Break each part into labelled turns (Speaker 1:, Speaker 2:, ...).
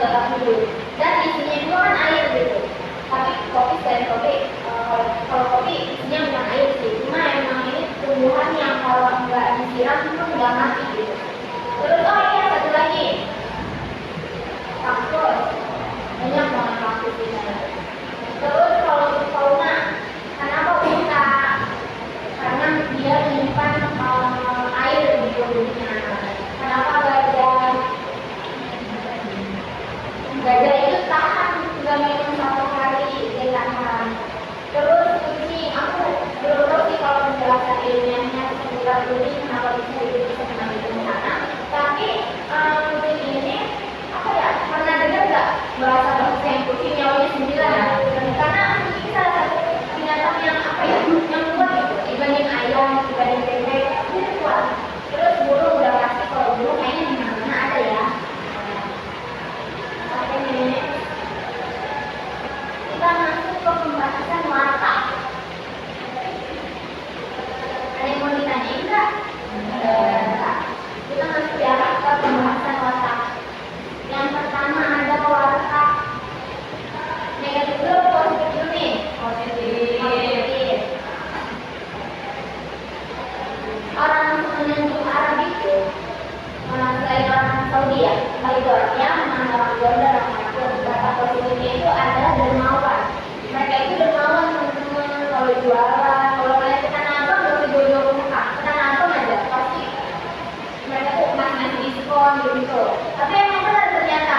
Speaker 1: 30 dan isinya itu kan air gitu. Tapi kopi selain kopi, kalau kopi isinya bukan air sih, cuma emang ini tumbuhan yang kalau nggak disiram itu nggak mati gitu. Terus oh iya satu lagi, kaktus, banyak banget kaktus di sana. Terus kalau untuk fauna, kenapa bisa? Karena dia menyimpan air di tubuhnya. Kenapa gajah? Gajah itu tahan nggak minum 1 hari dia tahan. Terus kucing, aku belum tahu sih kalau penjelasan ilmiahnya seputar kucing kenapa bisa senang di sana. Tapi kucing ini apa ya? Pernah dengar nggak bahasa yang kucing nyawanya 9? Karena kucing salah satu binatang yang apa ya? Yang kuat gitu. Dibanding ayam, dibanding bebek, itu kuat. Terus burung udah pasti, kalau burung kayaknya di mana ada ya. Ini kita masuk ke pembahasan watak. Ada yang mau ditanyain nggak? Kita masuk ya ke pembahasan watak. Yang pertama ada watak negatif dulu, positif dulu nih. Positif. Orang menyentuh Arab itu selain orang Saudi ya, Arabnya mana orang Jordan, kata positifnya itu adalah dermawan. Mereka itu dermawan teman-teman, kalau jualan, kalau lihat ke Tanah Abang nggak usah jauh-jauh ke Mekah, ke Tanah Abang aja pasti mereka tuh ngasih diskon gitu. Tapi emang benar ternyata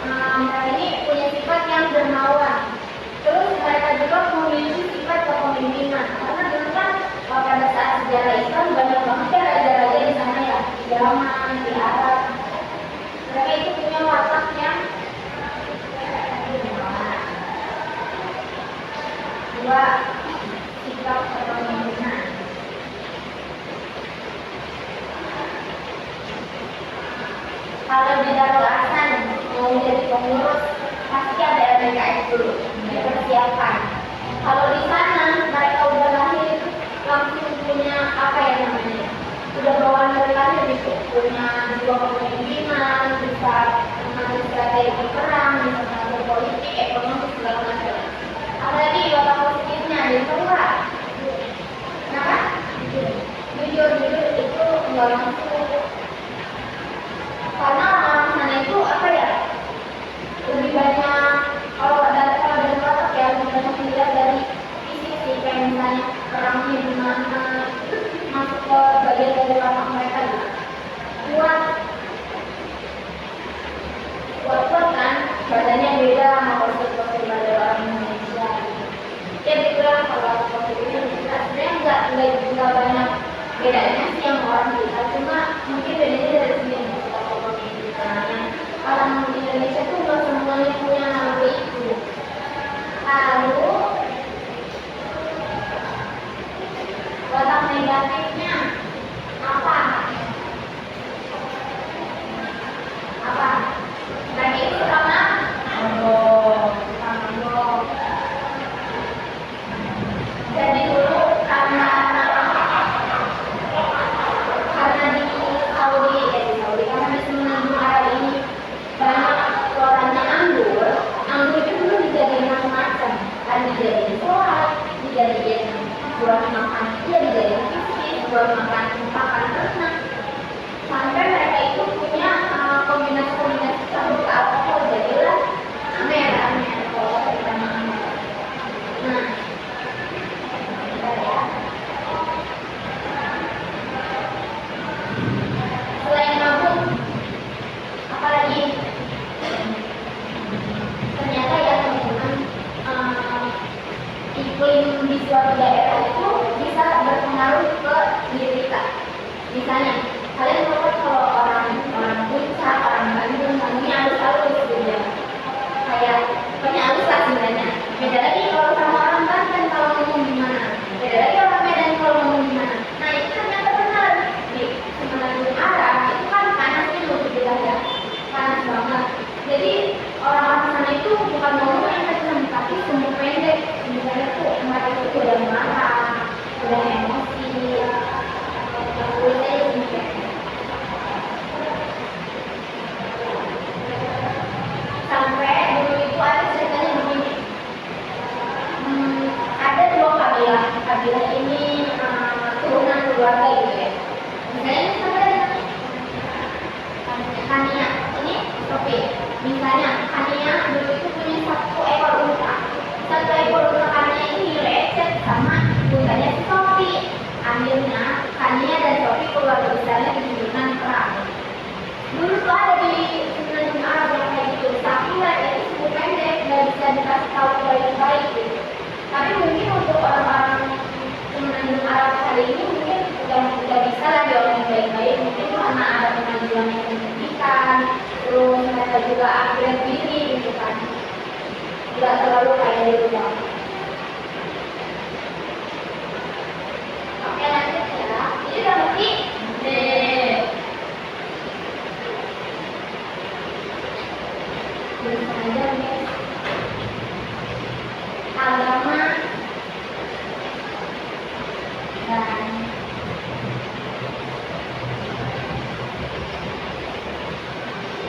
Speaker 1: mereka ini punya sifat yang dermawan. Terus mereka juga memiliki sifat kepemimpinan. Karena dulu kan pada saat sejarah Islam banyak banget ya raja-raja di sana ya, di Yaman, di Arab. Mereka itu punya watak yang dua, sikap kepemimpinan. Kalau di Darul Hasan mau jadi pengurus pasti ada LPKS dulu, dipersiapkan. Kalau di sana mereka udah lahir langsung punya apa ya namanya, udah bawaan dari lahir gitu, punya jiwa kepemimpinan, bisa mengambil strategi perang, bisa mengatur politik, ekonomi segala macam. Apalagi watak positifnya ada kedua. Kenapa? Jujur itu nggak masuk. Karena orang sana itu apa ya? Lebih banyak kalau dari watak ya, lebih banyak dilihat dari fisik sih, kayak misalnya perangnya gimana, masuk ke bagian dari watak mereka gitu. Kuat kan, badannya beda sama postur-postur badan orang Indonesia. Ya dibilang kalau posturnya kita sebenarnya nggak banyak bedanya sih yang orang kita, cuma mungkin bedanya dari sini. Orang Indonesia tuh nggak semuanya punya nama itu. Lalu watak negatifnya apa? Lagi itu sama jadi dulu karena dikasih tahu baik-baik gitu. Tapi mungkin untuk orang-orang Semenanjung Arab hari ini mungkin udah bisa lah diomongin baik-baik, mungkin karena ada kemajuan yang pendidikan, terus mereka juga upgrade diri gitu kan, tidak terlalu kayak di rumah. Oke, lanjut ya. Jadi berarti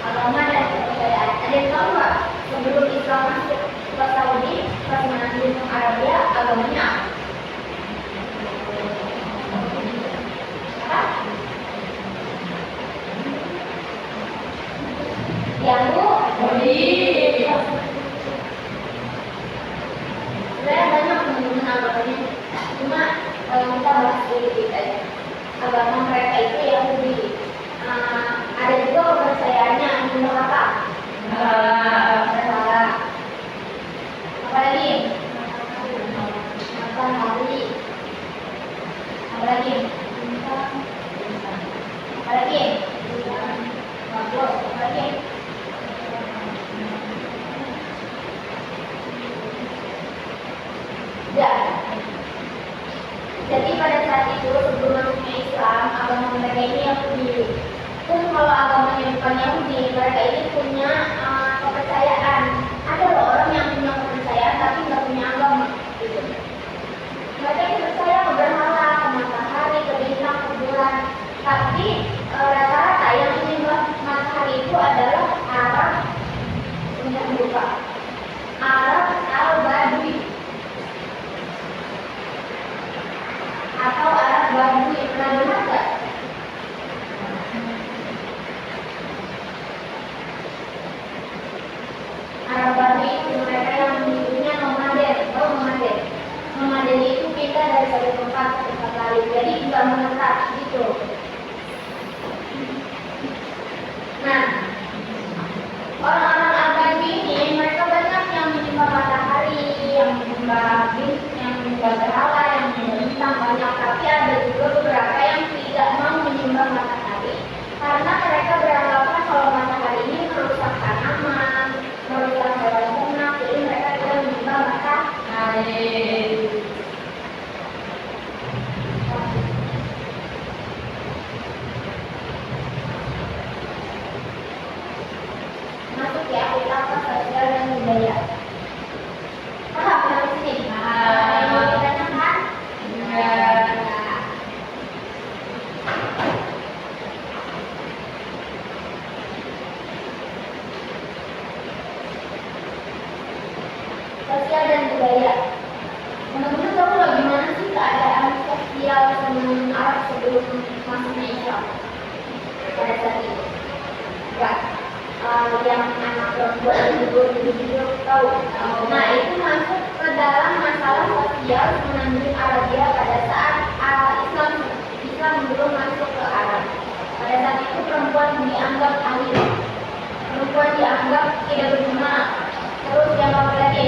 Speaker 1: agama dan kepercayaan. Ada yang tahu nggak sebelum Islam masuk ke Saudi, ke Semenanjung Arabia, agamanya apa? Yahudi. Sebenarnya banyak teman-teman agamanya, cuma kita bahas sedikit aja. Agama mereka itu Yahudi. Ada juga kepercayaannya menurut apa? Berhala. Apa lagi? Matahari. Apa lagi? Apa lagi? Bagus. Apa lagi? Ya. Jadi pada saat itu sebelum masuknya Islam, agama mereka ini Yahudi. Pun kalau agamanya bukan Yahudi, mereka ini punya kepercayaan. Ada loh orang yang punya kepercayaan tapi nggak punya agama. Gitu. Mereka ini percaya ke berhala, ke matahari, ke bintang, ke bulan. Tapi rata-rata yang menyembah matahari itu adalah Arab, punya lupa. Arab al-Badui atau Arab Badui, pernah dengar nggak? Arab Badui itu mereka yang menyebutnya nomaden. Tahu nomaden? Nomaden itu pindah dari satu tempat ke tempat lain, jadi nggak menetap gitu. Nah, orang-orang Arab Badui ini mereka banyak yang menyembah matahari, yang menyembah berhala, yang menyembah bintang, banyak. Tapi ada juga beberapa yang tidak mau menyembah matahari karena mereka beranggapan kalau matahari ini merusak tanaman, merusak hewan ternak, jadi mereka tidak menyembah matahari. Masuk ya, kita apa sosial dan budaya. Paham sampai sini? Mau ditanyakan? Sosial dan budaya. Teman-teman tahu nggak gimana sih keadaan sosial Semenanjung Arab sebelum masuknya Islam pada saat itu? Enggak. Yang anak perempuan itu tahu. Nah, itu masuk ke dalam masalah sosial Semenanjung Arabia pada saat Islam belum masuk ke Arab. Pada saat itu perempuan dianggap alim, perempuan dianggap tidak berguna, terus yang apa lagi?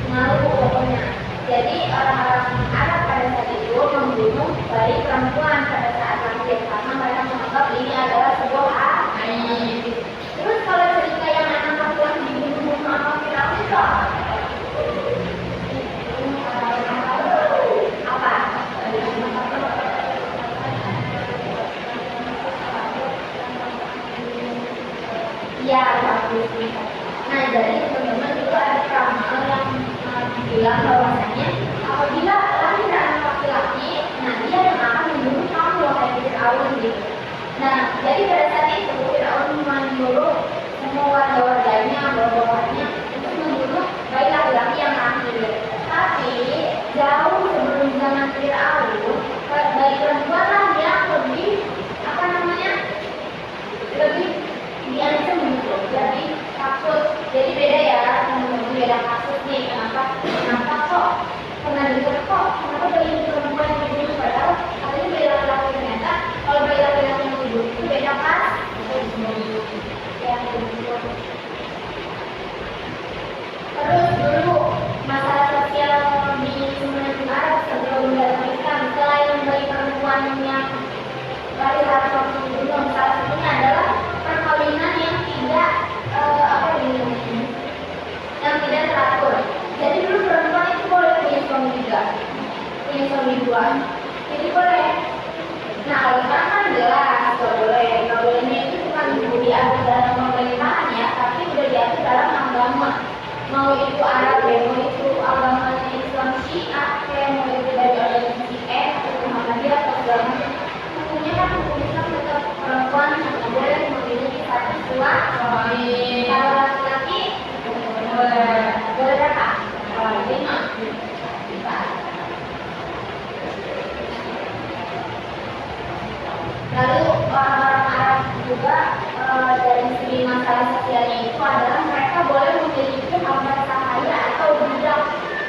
Speaker 1: Malu pokoknya. Jadi orang-orang Arab pada saat itu membunuh bayi perempuan pada saat lahir karena mereka menganggap ini adalah sebuah aib. Terus kalau cerita yang anak laki-laki dibunuh sama Firaun itu apa? Ya, bagus. Nah, jadi teman-teman itu ada peramal yang bilang bahwasanya apabila lahir anak laki-laki, nah dia yang akan membunuh kamu wahai Firaun gitu. Nah, jadi pada saat itu Firaun menyuruh semua warga-warganya, bawa-bawanya untuk membunuh bayi laki-laki yang lahir. Tapi jauh sebelum zaman Firaun, bayi perempuan lah yang lebih diancam gitu, lebih takut. Jadi beda ya, teman-teman, beda kasus nih. Kenapa kok pernah dengar kok kenapa bayi perempuan yang dibunuh, padahal katanya bayi laki-laki. Ternyata kalau bayi laki-laki yang dibunuh itu beda kan? Ya, diatur dalam pemerintahan ya, tapi udah diatur dalam agama. Mau itu Arab ya, mau itu agamanya Islam Syiah, mau itu dari organisasi atau Muhammadiyah atau segala macam. Hukumnya kan hukum Islam tetap perempuan tidak boleh memiliki satu suami. Kalau laki-laki boleh berapa? 5. Lalu orang-orang Arab juga dari segi masalah sosialnya itu adalah mereka boleh memiliki harta sahaya atau budak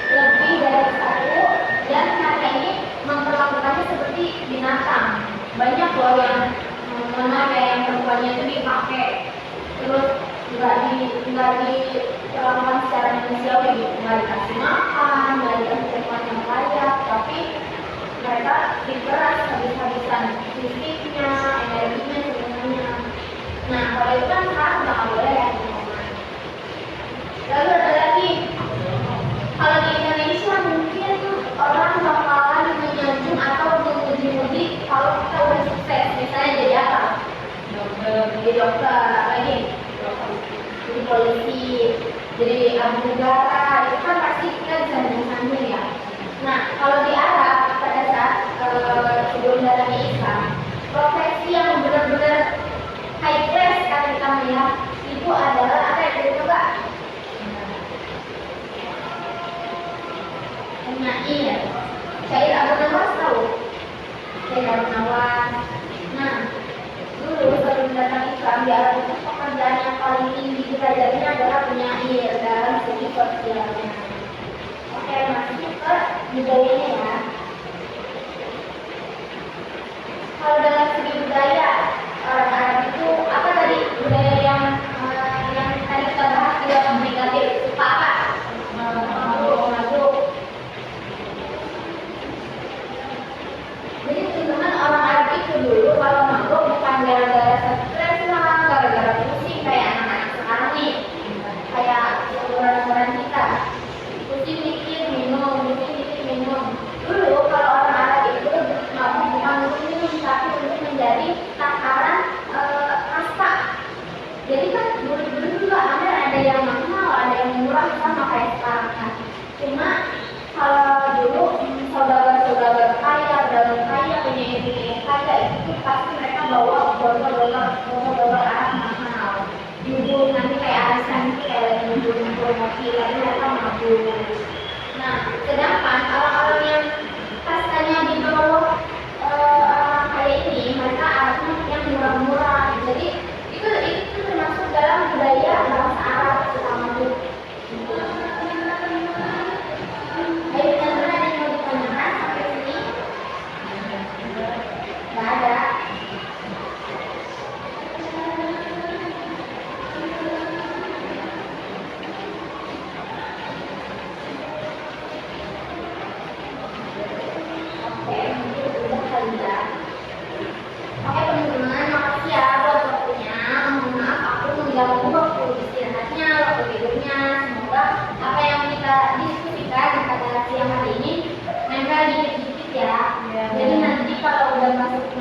Speaker 1: lebih dari satu, dan mereka ini memperlakukannya seperti binatang. Banyak loh yang mana kayak yang perempuannya itu dipakai, terus nggak diperlakukan secara manusiawi gitu, nggak dikasih makan, nggak dikasih tempat yang layak, tapi mereka diperas habis-habisan fisiknya, energinya sebenarnya. Nah, kalau itu kan sekarang nggak boleh ya. Lalu ada lagi, kalau di Indonesia mungkin orang bakalan menyanjung atau memuji-muji kalau kita udah sukses, misalnya jadi apa? Jadi dokter, lagi jadi polisi, jadi abdi negara, itu kan pasti kita bisa menyanjung ya. Nah, kalau di Arab pada saat sebelum datangnya Islam, profesi yang benar-benar high class kan kita melihat itu adalah apa yang kita coba? Penyair. Syair Abu Nawas tahu? Syair Abu Nawas. Nah, dulu sebelum datang Islam di Arab itu pekerjaan yang paling tinggi derajatnya adalah penyair dalam segi sosialnya. Oke, masuk ke budayanya ya. Kalau dalam segi budaya, orang Arab itu apa tadi budaya yang tadi kita bahas juga negatif, suka apa? Mabuk. Jadi teman-teman orang Arab itu dulu kalau mabuk bukan gara-gara stres lah, gara-gara pusing kayak anak-anak sekarang nih, kayak orang-orang kita. Pusing dikit minum. Dulu kalau orang Arab itu mabuk bukan untuk minum, tapi untuk menjadi takaran kasta. Jadi kan dulu juga ada yang mahal, ada yang murah, sama kayak sekarang kan. Cuma kalau dulu saudara-saudara kaya, dalam kaya, punya ibu kaya itu pasti mereka bawa dolar Arab mahal. Judul nanti kayak arisan itu kayak judul promosi, lalu mereka mabuk. Nah, sedangkan orang-orang yang kastanya di bawah orang kaya ini, mereka Arabnya yang murah-murah. Jadi itu termasuk dalam budaya bangsa Arab pertama itu. Ayo teman-teman ada yang mau ditanyakan sampai sini? Nggak ada. Oke teman-teman, makasih ya buat waktunya. Mohon maaf aku mengganggu waktu istirahatnya, waktu tidurnya. Semoga apa yang kita diskusikan pada siang hari ini nempel dikit-dikit ya. Jadi nanti kalau udah masuk ke